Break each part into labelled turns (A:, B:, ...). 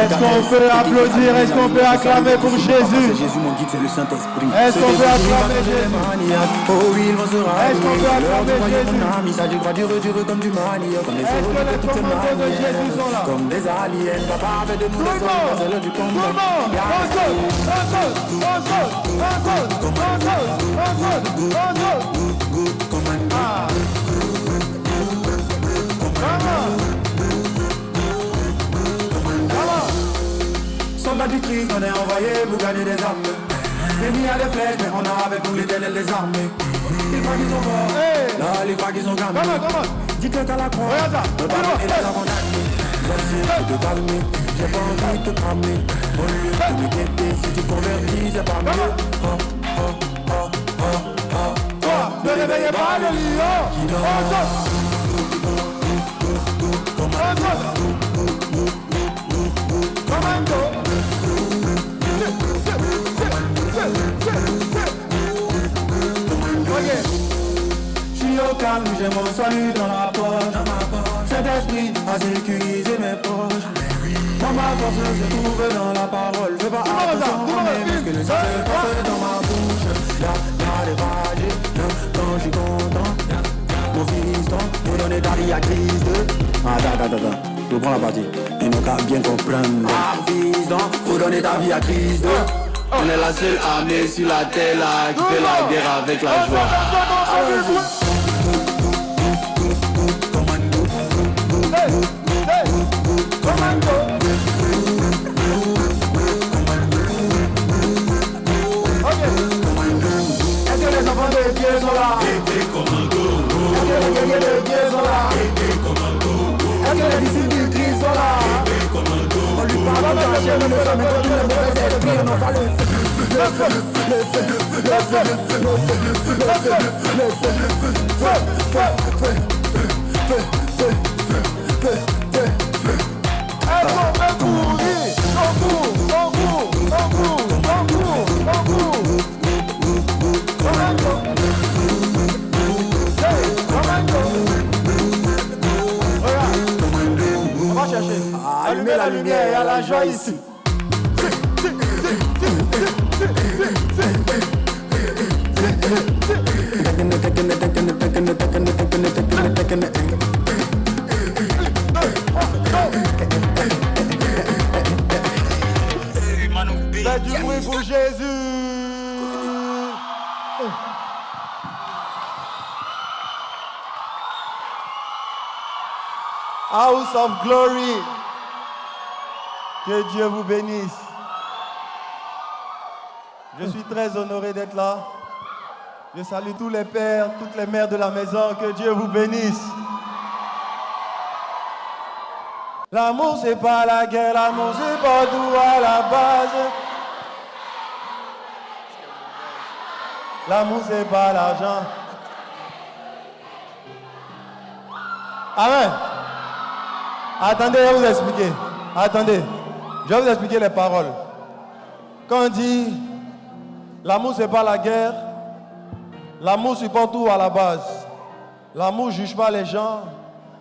A: Est-ce qu'on peut applaudir? Est-ce qu'on peut acclamer pour Jésus?
B: C'est Jésus mon guide, c'est le Saint-Esprit.
A: Est-ce qu'on peut acclamer Jésus?
B: Oh oui, il va se
A: Est-ce qu'on peut acclamer Jésus?
B: Ça durera dur comme du manioc. Comme les
A: Est-ce que les commandos de Jésus sont là?
B: Comme des aliens. Papa fait de nous des
A: Tout
B: c'est l'heure du
A: le
B: combat.
A: monde!
B: Soldats du Christ, on est envoyé pour gagner des armes. Ennemis à des flèches, mais on a avec nous l'éternel des armées. Les fois qu'ils sont forts, là les fois qu'ils sont gagnés. Dis que t'as la croix, notre parole est là avant d'amener. J'essaie de te calmer, j'ai pas envie de te cramer. Au lieu de me guetter, si tu convertis, c'est pas mieux.
A: Ne réveillez pas le lion!
B: Je suis au calme, j'ai mon salut dans la poche. Cet esprit a sécurisé mes poches. Moi ma force se trouve dans la parole. Fais pas attention, mais parce que le sang se passe dans ma bouche. Y'a des ragés, quand je suis content. Mon fiston, pour donner ta vie à Christ. Attends, je prends la partie. Il n'a qu'à bien comprendre. Mon fiston, faut donner ta vie à Christ. On est la seule armée sur la terre là qui fait la guerre avec la joie. Est-ce que les enfants de Dieu sont là? Est-ce que les guerriers de Dieu sont là? Est-ce que les disciples du Christ sont là? On lui parle de la chair, mais nous sommes tous les mauvais esprits, on va le
A: On va chercher. Allumez la lumière, il y a la joie ici. Faites du bruit pour Jésus. House of Glory. Que Dieu vous bénisse. Je suis très honoré d'être là. Je salue tous les pères, toutes les mères de la maison. Que Dieu vous bénisse. L'amour, c'est pas la guerre. L'amour, c'est pas tout à la base. L'amour, c'est pas l'argent. Amen. Attendez, je vais vous expliquer. Attendez. Je vais vous expliquer les paroles. Quand on dit l'amour, c'est pas la guerre, l'amour supporte tout à la base. L'amour ne juge pas les gens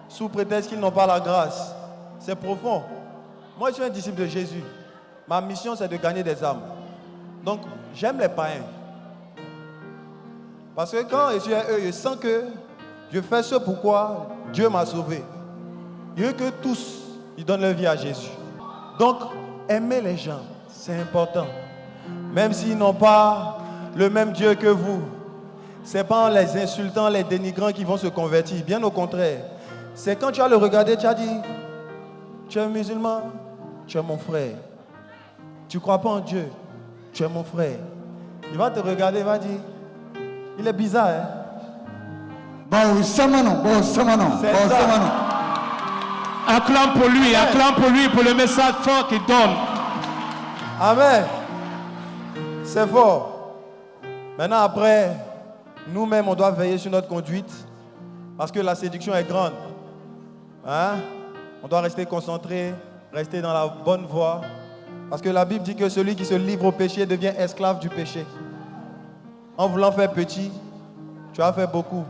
A: sous prétexte qu'ils n'ont pas la grâce. C'est profond. Moi, je suis un disciple de Jésus. Ma mission, c'est de gagner des âmes. Donc, j'aime les païens. Parce que quand je suis à eux, je sens que je fais ce pourquoi Dieu m'a sauvé. Je veux que tous, ils donnent leur vie à Jésus. Donc, aimer les gens, c'est important. Même s'ils n'ont pas le même Dieu que vous. Ce n'est pas en les insultant, les dénigrant qu'ils vont se convertir. Bien au contraire. C'est quand tu vas le regarder, tu as dit, tu es musulman, tu es mon frère. Tu ne crois pas en Dieu, tu es mon frère. Il va te regarder, il va dire, il est bizarre, hein?
C: Bon, Samano.
D: Acclame pour lui, pour le message fort qu'il donne.
A: Amen. C'est fort. Maintenant, après, nous-mêmes, on doit veiller sur notre conduite parce que la séduction est grande. Hein? On doit rester concentré, rester dans la bonne voie. Parce que la Bible dit que celui qui se livre au péché devient esclave du péché. En voulant faire petit, tu vas faire beaucoup.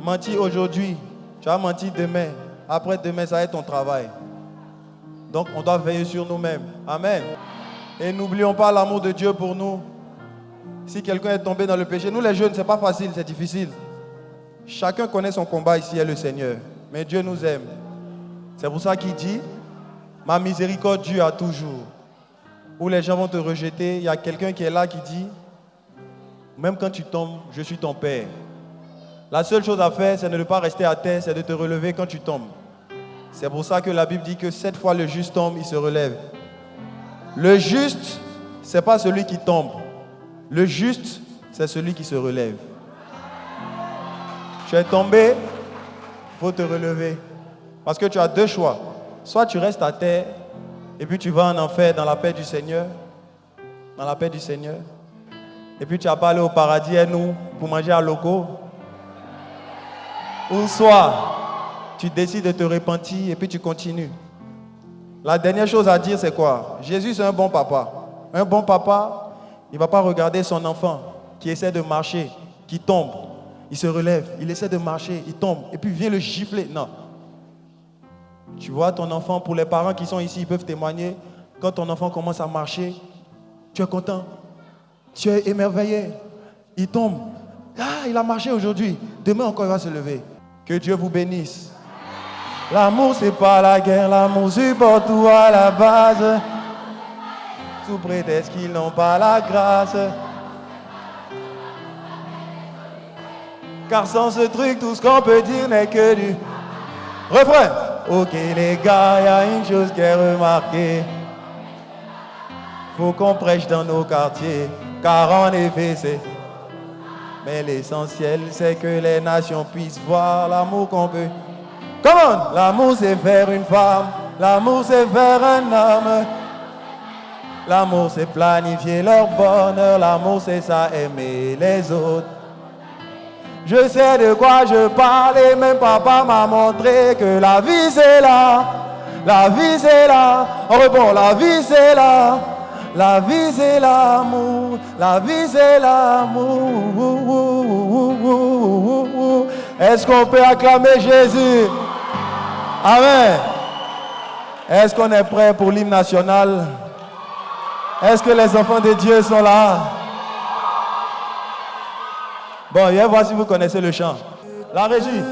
A: Mentir aujourd'hui, tu vas mentir demain. Après demain, ça va être ton travail. Donc on doit veiller sur nous-mêmes. Amen. Et n'oublions pas l'amour de Dieu pour nous. Si quelqu'un est tombé dans le péché, nous les jeunes, c'est pas facile, c'est difficile. Chacun connaît son combat ici est le Seigneur. Mais Dieu nous aime. C'est pour ça qu'il dit, ma miséricorde dure toujours. Où les gens vont te rejeter, il y a quelqu'un qui est là qui dit, même quand tu tombes, je suis ton Père. La seule chose à faire, c'est de ne pas rester à terre, c'est de te relever quand tu tombes. C'est pour ça que la Bible dit que 7 fois le juste tombe, il se relève. Le juste, ce n'est pas celui qui tombe. Le juste, c'est celui qui se relève. Tu es tombé, il faut te relever. Parce que tu as 2 choix. Soit tu restes à terre, et puis tu vas en enfer dans la paix du Seigneur. Dans la paix du Seigneur. Et puis tu n'as pas allé au paradis et nous pour manger à loco. Ou soit tu décides de te repentir et puis tu continues. La dernière chose à dire c'est quoi? Jésus c'est un bon papa. Un bon papa, il ne va pas regarder son enfant qui essaie de marcher, qui tombe. Il se relève, il essaie de marcher, il tombe et puis vient le gifler. Non. Tu vois ton enfant, pour les parents qui sont ici, ils peuvent témoigner. Quand ton enfant commence à marcher, tu es content. Tu es émerveillé. Il tombe. Ah, il a marché aujourd'hui. Demain encore, il va se lever. Que Dieu vous bénisse. L'amour, c'est pas la guerre. L'amour supporte tout à la base. Sous prétexte qu'ils n'ont pas la grâce. Car sans ce truc, tout ce qu'on peut dire n'est que du refrain. Ok les gars, il y a une chose qui est remarquée. Faut qu'on prêche dans nos quartiers. Car en effet c'est... Mais l'essentiel c'est que les nations puissent voir l'amour qu'on peut. Come on! L'amour c'est faire une femme. L'amour c'est faire un homme. L'amour c'est planifier leur bonheur. L'amour c'est ça, aimer les autres. Je sais de quoi je parle et même papa m'a montré que la vie c'est là. La vie c'est là. On répond, la vie c'est là. La vie c'est l'amour, la vie c'est l'amour. Est-ce qu'on peut acclamer Jésus? Amen. Est-ce qu'on est prêt pour l'hymne national? Est-ce que les enfants de Dieu sont là? Bon, viens voir si vous connaissez le chant. La régie.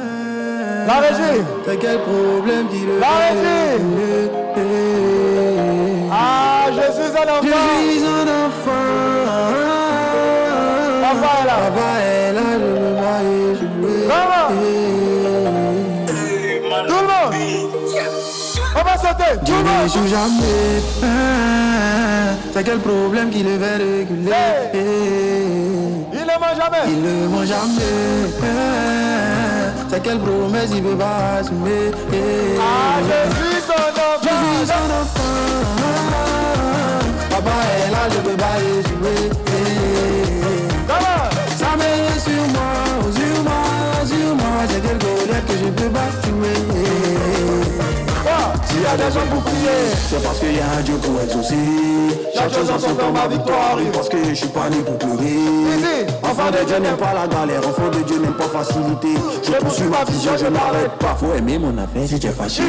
A: La régie.
B: C'est quel problème qui le
A: La régie. Ah, je suis un enfant.
B: Je suis un enfant.
A: Papa est là.
B: Papa est là, je veux marier, je veux.
A: Tout le monde. On va sauter. Tout
B: Dieu
A: le monde.
B: n'échoue jamais. C'est quel problème qui le fait reculer.
A: Il ne ment jamais.
B: Il ne ment jamais. C'est quelle promesse il veut pas assumer.
A: Ah, je suis son enfant.
B: Je suis son enfant. Papa est là, je peux pas échouer. Ça met sur moi, sur moi, sur moi. C'est quelle colère que je peux pas tuer.
A: S'il y a des gens pour prier,
B: c'est parce qu'il y a un Dieu pour exaucer. Chaque chose en son temps, ma victoire arrive. Parce que je suis pas né pour pleurer. Enfant de Dieu n'aime pas la galère. Enfant de Dieu n'aime pas facilité. Je poursuis ma vision, je n'arrête pas. Faut aimer mon affaire si tu es fâché.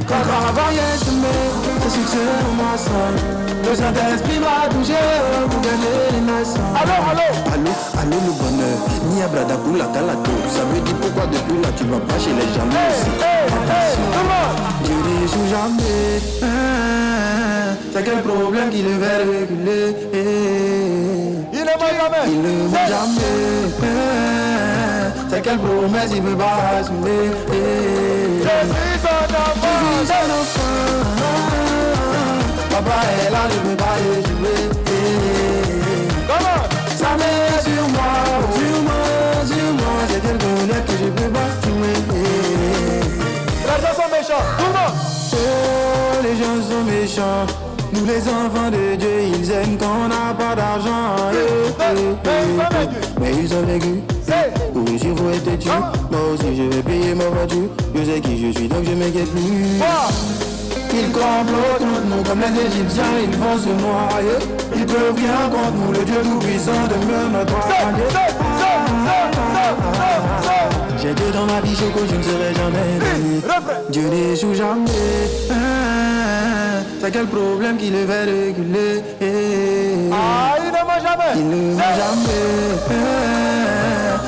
B: Quand travail est semé, le succès au maçon. Le Saint-Esprit m'a touché pour gagner les nations.
A: Allô, allô.
B: Allô, allô le bonheur. Ni abrada pour la calato. Ça me dit pourquoi depuis là tu vas pas chez les gens. Dieu n'échoue jamais. C'est quel problème qui le fait reculer.
A: Il ne ment jamais.
B: Il ne ment jamais. C'est quelle promesse il veut pas assumer.
A: Je suis son enfant.
B: Je suis son enfant. Papa est là, je ne peux pas échouer.
A: Comment?
B: Ça met sur moi, sur moi, sur moi. C'est quelle colère que je peux pas tuer.
A: Les gens sont méchants. Tout le monde.
B: Oh, les gens sont méchants. Nous les enfants de Dieu, ils aiment quand on n'a pas d'argent. Mais ils ont vécu. Pour réussir, faut être têtu. Moi aussi, je vais payer ma voiture. Je sais qui je suis, donc je m'inquiète plus. Ils complotent contre nous comme les Égyptiens, ils vont se noyer. Ils peuvent rien contre nous, le Dieu tout-puissant demeure notre allié. J'ai Dieu dans ma vie, choco, je ne serai jamais. Dieu n'échoue jamais. c'est quel problème qui le fait réguler.
A: Ah, il ne m'a jamais.
B: Il ne m'a jamais.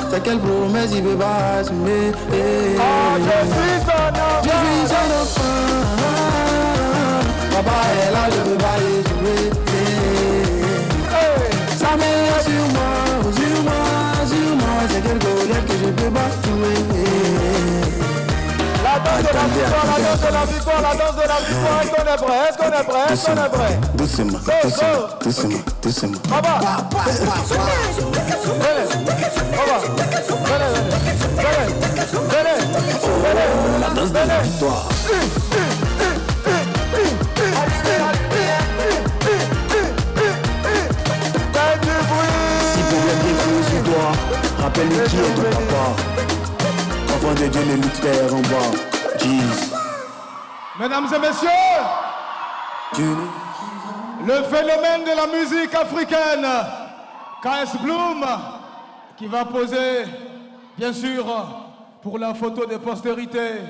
B: C'est quelle promesse il peut pas assumer.
A: Ah, je suis son enfant.
B: Je suis son enfant. Papa est là, je peux pas les jouer. Ça met sur moi, sur moi, sur moi. C'est quelle colère que je peux pas jouer.
A: La danse de la victoire, la danse de la victoire, la danse de la victoire. Est-ce qu'on est prêt? Est-ce qu'on est prêt? Est-ce qu'on est prêt?
B: Doucement, doucement, doucement, doucement.
A: Papa.
B: La danse de la victoire. Si problème vient sur toi, rappelle-lui qui est ton papa. Enfant de Dieu ne lutte terre en bas. Jeez.
D: Mesdames et messieurs, le phénomène de la musique africaine, KS Bloom, qui va poser, bien sûr, pour la photo de postérité.